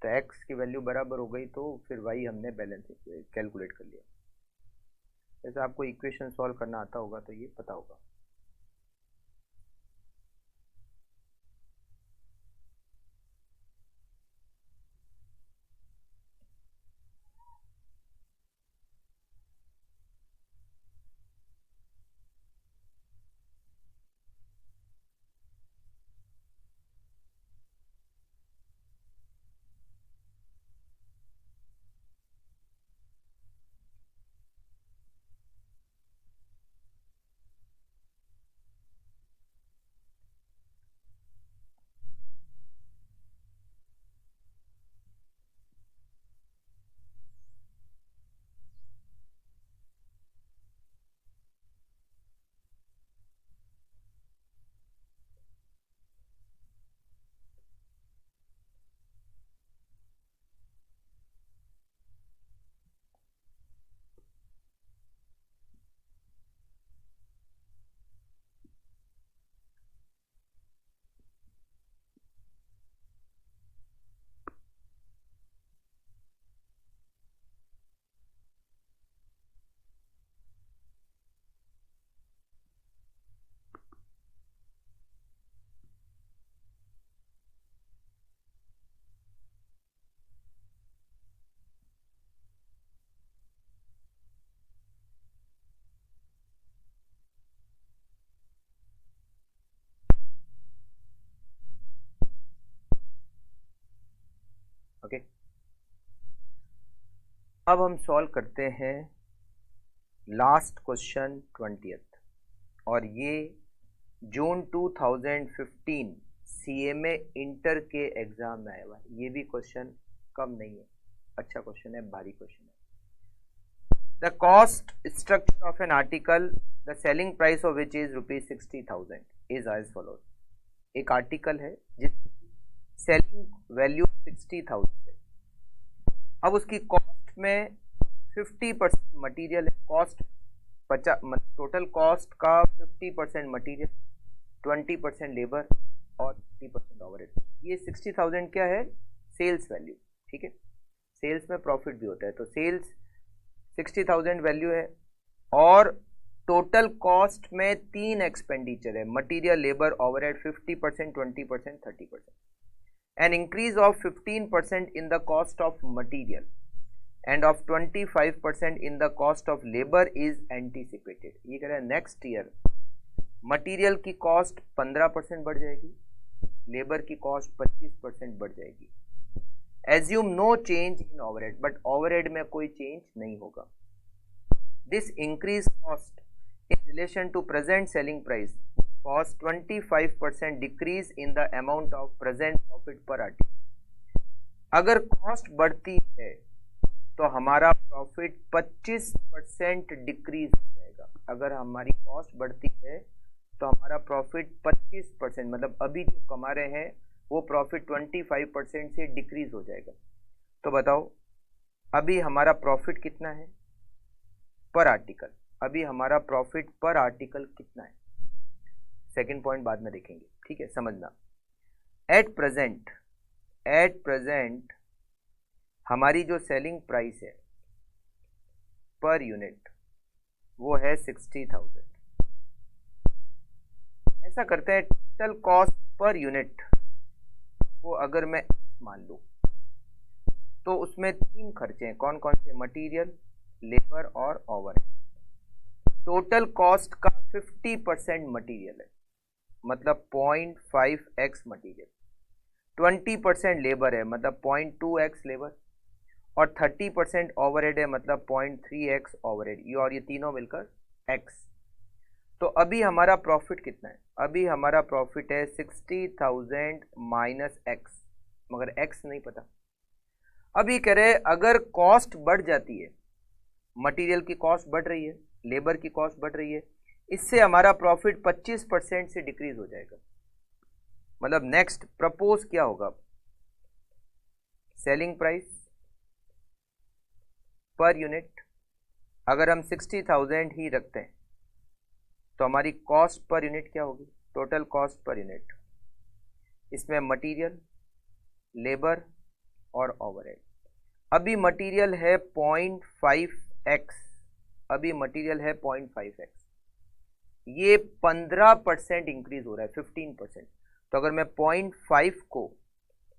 तो x की वैल्यू बराबर हो गई, तो फिर y हमने बैलेंस कैलकुलेट कर लिया। जैसे आपको इक्वेशन सॉल्व करना आता होगा तो ये पता होगा। ओके, अब हम सॉल्व करते हैं लास्ट क्वेश्चन 20th, और ये जून 2015 CMA इंटर के एग्जाम में आया हुआ है। ये भी क्वेश्चन कम नहीं है, अच्छा क्वेश्चन है, भारी क्वेश्चन है। The cost structure of an article the selling price of which is ₹60,000 is as follows. एक आर्टिकल है जिसकी सेलिंग वैल्यू 60,000 है। अब उसकी कॉस्ट में 50% मटीरियल है, कॉस्ट टोटल कॉस्ट का 50% मटीरियल, 20% लेबर और 30% ओवरहेड। ये 60,000 क्या है? सेल्स वैल्यू, ठीक है। सेल्स में प्रॉफिट भी होता है, तो सेल्स 60,000 वैल्यू है, और टोटल कॉस्ट में 3 एक्सपेंडिचर है, material, labour, overhead, 50%, 20%, 30%। An increase of 15% in the cost of material and of 25% in the cost of labor is anticipated। ये कह रहा है नेक्स्ट ईयर मटेरियल की कॉस्ट 15% बढ़ जाएगी, लेबर की कॉस्ट 25% बढ़ जाएगी। Assume no change in overhead, but overhead में कोई चेंज नहीं होगा। This increase cost in relation to present selling price cause 25% decrease in the amount of present profit per article. अगर कॉस्ट बढ़ती है तो हमारा प्रॉफिट 25% डिक्रीज हो जाएगा। अगर हमारी कॉस्ट बढ़ती है तो हमारा प्रॉफिट 25%, मतलब अभी जो कमा रहे हैं वो प्रॉफिट 25% से डिक्रीज हो जाएगा। तो बताओ अभी हमारा प्रॉफिट कितना है पर आर्टिकल? अभी हमारा प्रॉफिट पर आर्टिकल कितना है? सेकंड पॉइंट बाद में देखेंगे, ठीक है, समझना। एट प्रेजेंट हमारी जो सेलिंग प्राइस है पर यूनिट वो है 60,000। ऐसा करते हैं, टोटल कॉस्ट पर यूनिट को अगर मैं मान लूं तो उसमें 3 खर्चे हैं। कौन कौन से? मटीरियल, लेबर और ओवरहेड। टोटल कॉस्ट का 50% मटीरियल है, मतलब 0.5x मटीरियल, 20% लेबर है, मतलब 0.2x लेबर, और 30% ओवरहेड है, मतलब 0.3x ओवरहेड। ये और ये तीनों मिलकर x। तो अभी हमारा प्रॉफिट कितना है? अभी हमारा प्रॉफिट है 60,000 माइनस x, मगर x नहीं पता। अभी कह रहे अगर कॉस्ट बढ़ जाती है, मटेरियल की कॉस्ट बढ़ रही है, लेबर की कॉस्ट बढ़ रही है, इससे हमारा प्रॉफिट 25% से डिक्रीज हो जाएगा। मतलब नेक्स्ट प्रपोज क्या होगा? सेलिंग प्राइस पर यूनिट अगर हम 60,000 ही रखते हैं तो हमारी कॉस्ट पर यूनिट क्या होगी? टोटल कॉस्ट पर यूनिट, इसमें मटेरियल, लेबर और ओवरहेड। अभी मटेरियल है 0.5x, अभी मटेरियल है 0.5x, ये 15% इंक्रीज हो रहा है, 15%। तो अगर मैं 0.5 को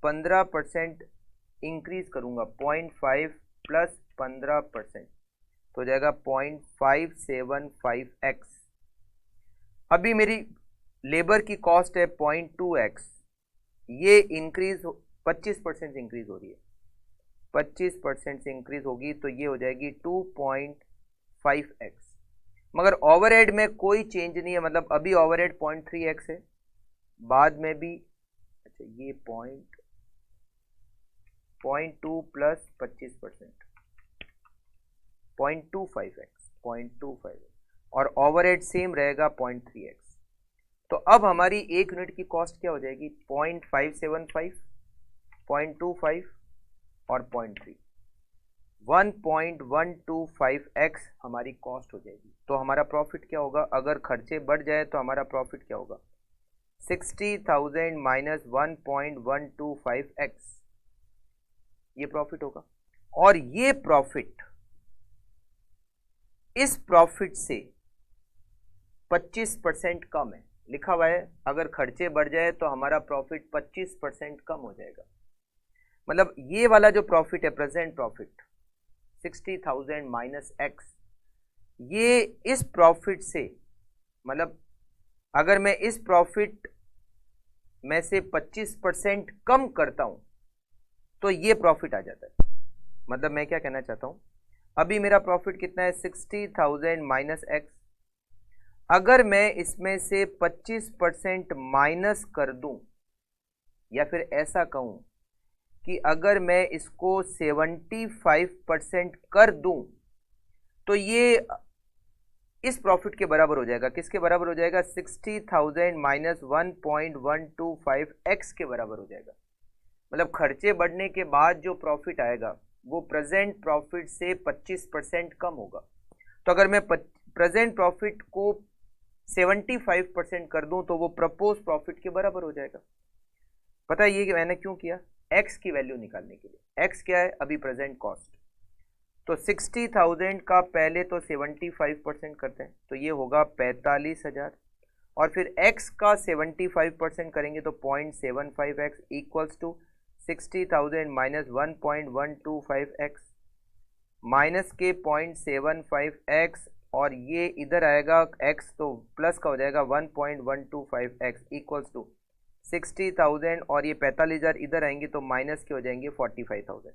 15% इंक्रीज करूंगा, 0.5 प्लस 15%, तो हो जाएगा 0.575x। अभी मेरी लेबर की कॉस्ट है 0.2x, ये इंक्रीज 25% से इंक्रीज हो रही है, 25% से इंक्रीज होगी तो ये हो जाएगी 2.5x। मगर ओवरहेड में कोई चेंज नहीं है, मतलब अभी ओवरहेड 0.3x है, बाद में भी। अच्छा, ये 0.2 प्लस 25%, 0.25x, 0.25, और ओवरहेड सेम रहेगा 0.3x। तो अब हमारी एक यूनिट की कॉस्ट क्या हो जाएगी? 0.575, 0.25 और 0.3, 1.125x हमारी कॉस्ट हो जाएगी। तो हमारा प्रॉफिट क्या होगा? अगर खर्चे बढ़ जाए तो हमारा प्रॉफिट क्या होगा? 60,000 माइनस 1.125x, ये प्रॉफिट होगा। और ये प्रॉफिट, इस प्रॉफिट से 25% कम है, लिखा हुआ है अगर खर्चे बढ़ जाए तो हमारा प्रॉफिट 25% कम हो जाएगा। मतलब ये वाला जो प्रॉफिट है, प्रेजेंट प्रॉफिट 60,000 माइनस x, ये इस प्रॉफिट से, मतलब अगर मैं इस प्रॉफिट में से 25% कम करता हूं तो ये प्रॉफिट आ जाता है। मतलब मैं क्या कहना चाहता हूँ, अभी मेरा प्रॉफिट कितना है 60,000 माइनस एक्स। अगर मैं इसमें से 25% माइनस कर दूं, या फिर ऐसा कहूं कि अगर मैं इसको 75% कर दूं, तो ये इस प्रॉफिट के बराबर हो जाएगा। किसके बराबर हो जाएगा? 60,000 माइनस 1.125 एक्स के बराबर हो जाएगा। मतलब खर्चे बढ़ने के बाद जो प्रॉफिट आएगा वो प्रेजेंट प्रॉफिट से 25% कम होगा। तो अगर मैं प्रेजेंट प्रॉफिट को 75% कर दूं तो वो प्रपोज प्रॉफिट के बराबर हो जाएगा। पता है ये कि मैंने क्यों किया? एक्स की वैल्यू निकालने के लिए। एक्स क्या है? अभी प्रेजेंट कॉस्ट। तो 60,000 का पहले तो 75% करते हैं, तो ये होगा 45,000, और फिर x का 75% करेंगे तो 0.75x equals to 60,000 minus 1.125x minus के 0.75x, और ये इधर आएगा x तो प्लस का हो जाएगा 1.125x इक्वल्स टू 60,000, और ये 45,000 इधर आएंगे तो माइनस के हो जाएंगे 45,000।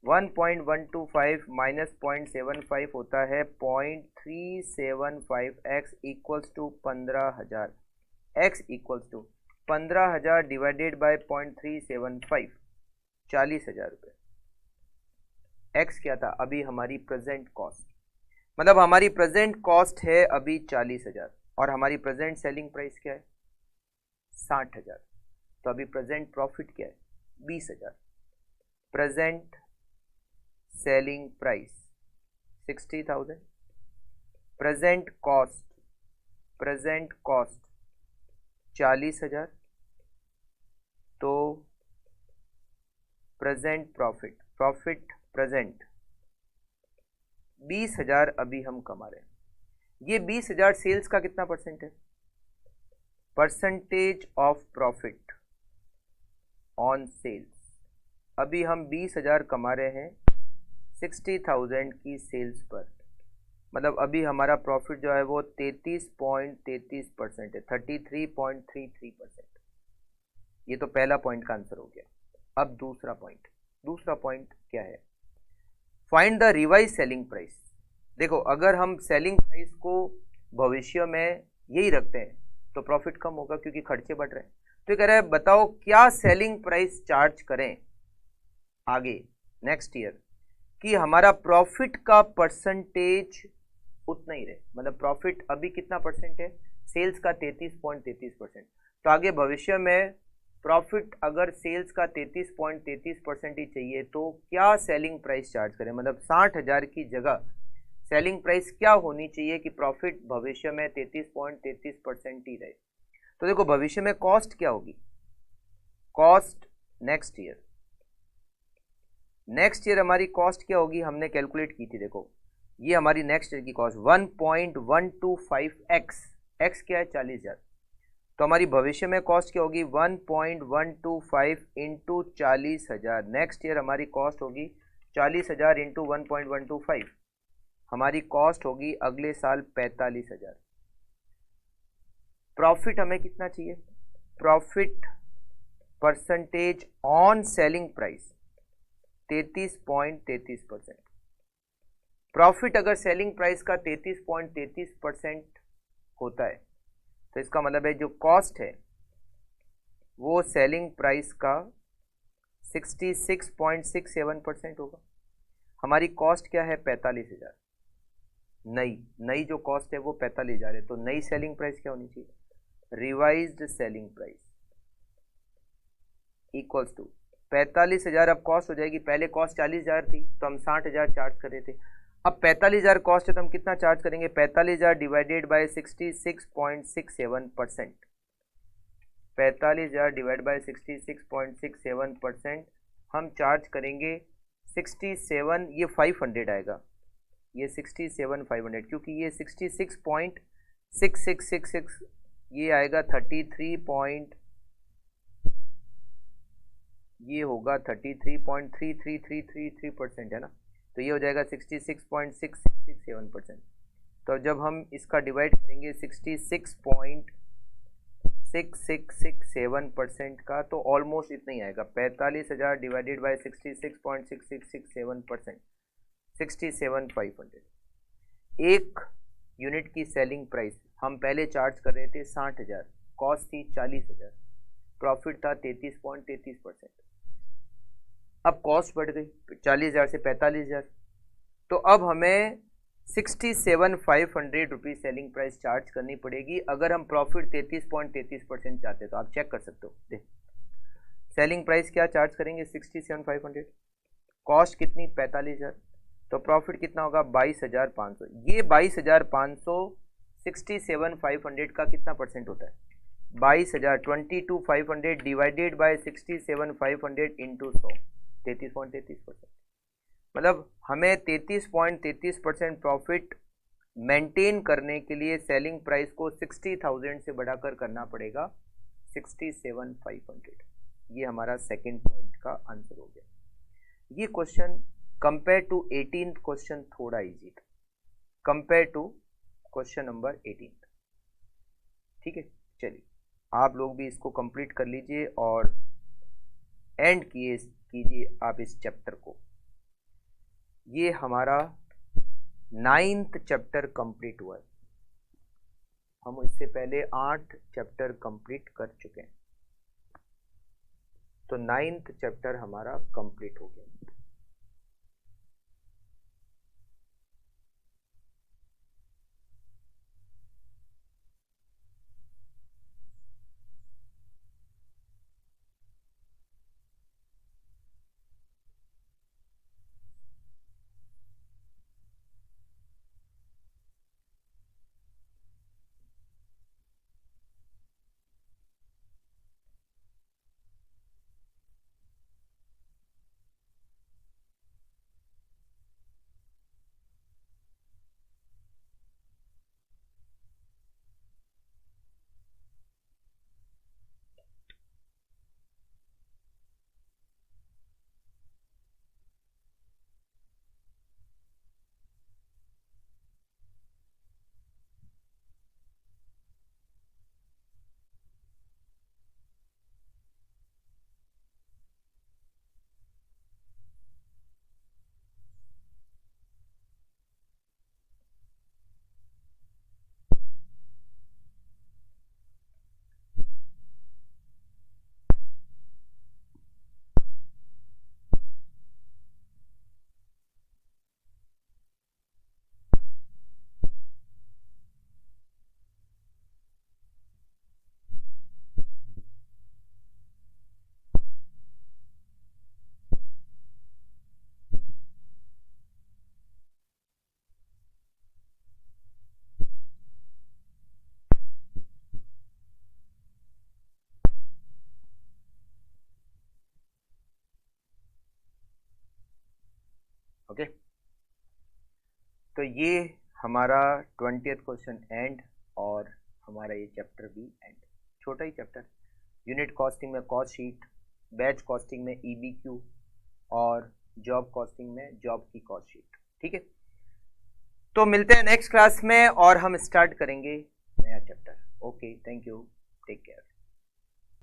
1.125 माइनस 0.75 होता है 0.375x equals to 15,000। x equals to 15,000 divided by 0.375, 40,000 रुपये। x क्या था? अभी हमारी प्रेजेंट कॉस्ट, मतलब हमारी प्रेजेंट कॉस्ट है अभी 40,000, और हमारी प्रेजेंट सेलिंग प्राइस क्या है? 60,000। तो अभी प्रेजेंट प्रॉफिट क्या है? 20,000। Present selling price 60,000, present cost 40,000, तो प्रेजेंट प्रॉफिट प्रेजेंट 20,000 अभी हम कमा रहे हैं। ये 20,000 सेल्स का कितना परसेंट है? Percentage of profit on sales. अभी हम 20,000 कमा रहे हैं 60,000 की सेल्स पर, मतलब अभी हमारा प्रॉफिट जो है वो 33.33% है, 33.33%। ये तो पहला पॉइंट का आंसर हो गया। अब दूसरा पॉइंट क्या है? Find the revise selling price. देखो, अगर हम सेलिंग प्राइस को भविष्य में यही रखते हैं तो प्रॉफिट कम होगा क्योंकि खर्चे बढ़ रहे हैं। तो कह रहा है बताओ क्या सेलिंग प्राइस चार्ज करें आगे नेक्स्ट ईयर कि हमारा प्रॉफिट का परसेंटेज उतना ही रहे। मतलब प्रॉफिट अभी कितना परसेंट है? सेल्स का 33.33%। तो आगे भविष्य में प्रॉफिट अगर सेल्स का 33.33% ही चाहिए तो क्या सेलिंग प्राइस चार्ज करें? मतलब 60,000 की जगह सेलिंग प्राइस क्या होनी चाहिए कि प्रॉफिट भविष्य में 33.33% ही रहे? तो देखो, भविष्य में कॉस्ट क्या होगी? कॉस्ट नेक्स्ट ईयर हमारी कॉस्ट क्या होगी? हमने कैलकुलेट की थी। देखो, ये हमारी नेक्स्ट ईयर की कॉस्ट 1.125x। x क्या है? 40,000। तो हमारी भविष्य में कॉस्ट क्या होगी? 1.125 इंटू 40,000। नेक्स्ट ईयर हमारी कॉस्ट होगी 40,000 इंटू 1.125। हमारी कॉस्ट होगी अगले साल 45,000। प्रॉफिट हमें कितना चाहिए? Profit percentage on selling price 33.33%। Profit अगर सेलिंग प्राइस का 33.33% होता है तो इसका मतलब है जो कॉस्ट है वो सेलिंग प्राइस का 66.67% होगा। हमारी कॉस्ट क्या है? 45,000। नई जो कॉस्ट है वो 45,000 है, तो नई सेलिंग प्राइस क्या होनी चाहिए? Revised selling price equals to 45,000 अब कॉस्ट हो जाएगी। पहले कॉस्ट 40,000 थी तो हम 60,000 चार्ज कर रहे थे। अब 45,000 कॉस्ट है तो हम कितना चार्ज करेंगे? 45,000 डिवाइडेड बाय 66.67%। 45,000 डिवाइड बाय 66.67% हम चार्ज करेंगे 67, ये 500 आएगा, ये 67,500, क्योंकि ये 66.6666 ये आएगा 33 ये होगा 33.33333% है ना, तो ये हो जाएगा 66.6667%। तो जब हम इसका डिवाइड करेंगे 66.67 6667% का, तो ऑलमोस्ट इतना ही आएगा। 45,000 डिवाइडेड बाय 66.6667%, 67,500। एक यूनिट की सेलिंग प्राइस हम पहले चार्ज कर रहे थे 60,000, कॉस्ट थी 40,000, प्रॉफिट था 33.33%। अब कॉस्ट बढ़ गई 40,000 से 45,000, तो अब हमें 67,500 रुपीज सेलिंग प्राइस चार्ज करनी पड़ेगी अगर हम प्रॉफिट 33.33% चाहते हैं। तो आप चेक कर सकते हो, देख सेलिंग प्राइस क्या चार्ज करेंगे 67,500, कॉस्ट कितनी 45,000, तो प्रॉफिट कितना होगा 22,500। ये 22,500 67,500 का कितना परसेंट होता है 22,000, 22,500 डिवाइडेड बाय 67,500 इंटू 100, 33.33%। मतलब हमें 33.33% प्रॉफिट मेंटेन करने के लिए सेलिंग प्राइस को 60,000 से बढ़ाकर करना पड़ेगा 67,500। ये हमारा सेकंड पॉइंट का आंसर हो गया। ये question compare to 18th question थोड़ा इजी था, कंपेयर टू क्वेश्चन नंबर 18। ठीक है, चलिए आप लोग भी इसको कंप्लीट कर लीजिए और एंड कीजिए आप इस चैप्टर को। ये हमारा 9th चैप्टर कंप्लीट हुआ है। हम इससे पहले 8 चैप्टर कंप्लीट कर चुके हैं, तो 9th चैप्टर हमारा कंप्लीट हो गया। ओके, तो ये हमारा 20th क्वेश्चन एंड और हमारा ये चैप्टर भी एंड। छोटा ही चैप्टर, यूनिट कॉस्टिंग में कॉस्ट शीट, बैच कॉस्टिंग में EBQ और जॉब कॉस्टिंग में जॉब की कॉस्ट शीट। ठीक है, तो मिलते हैं नेक्स्ट क्लास में और हम स्टार्ट करेंगे नया chapter. Okay, thank you, take care.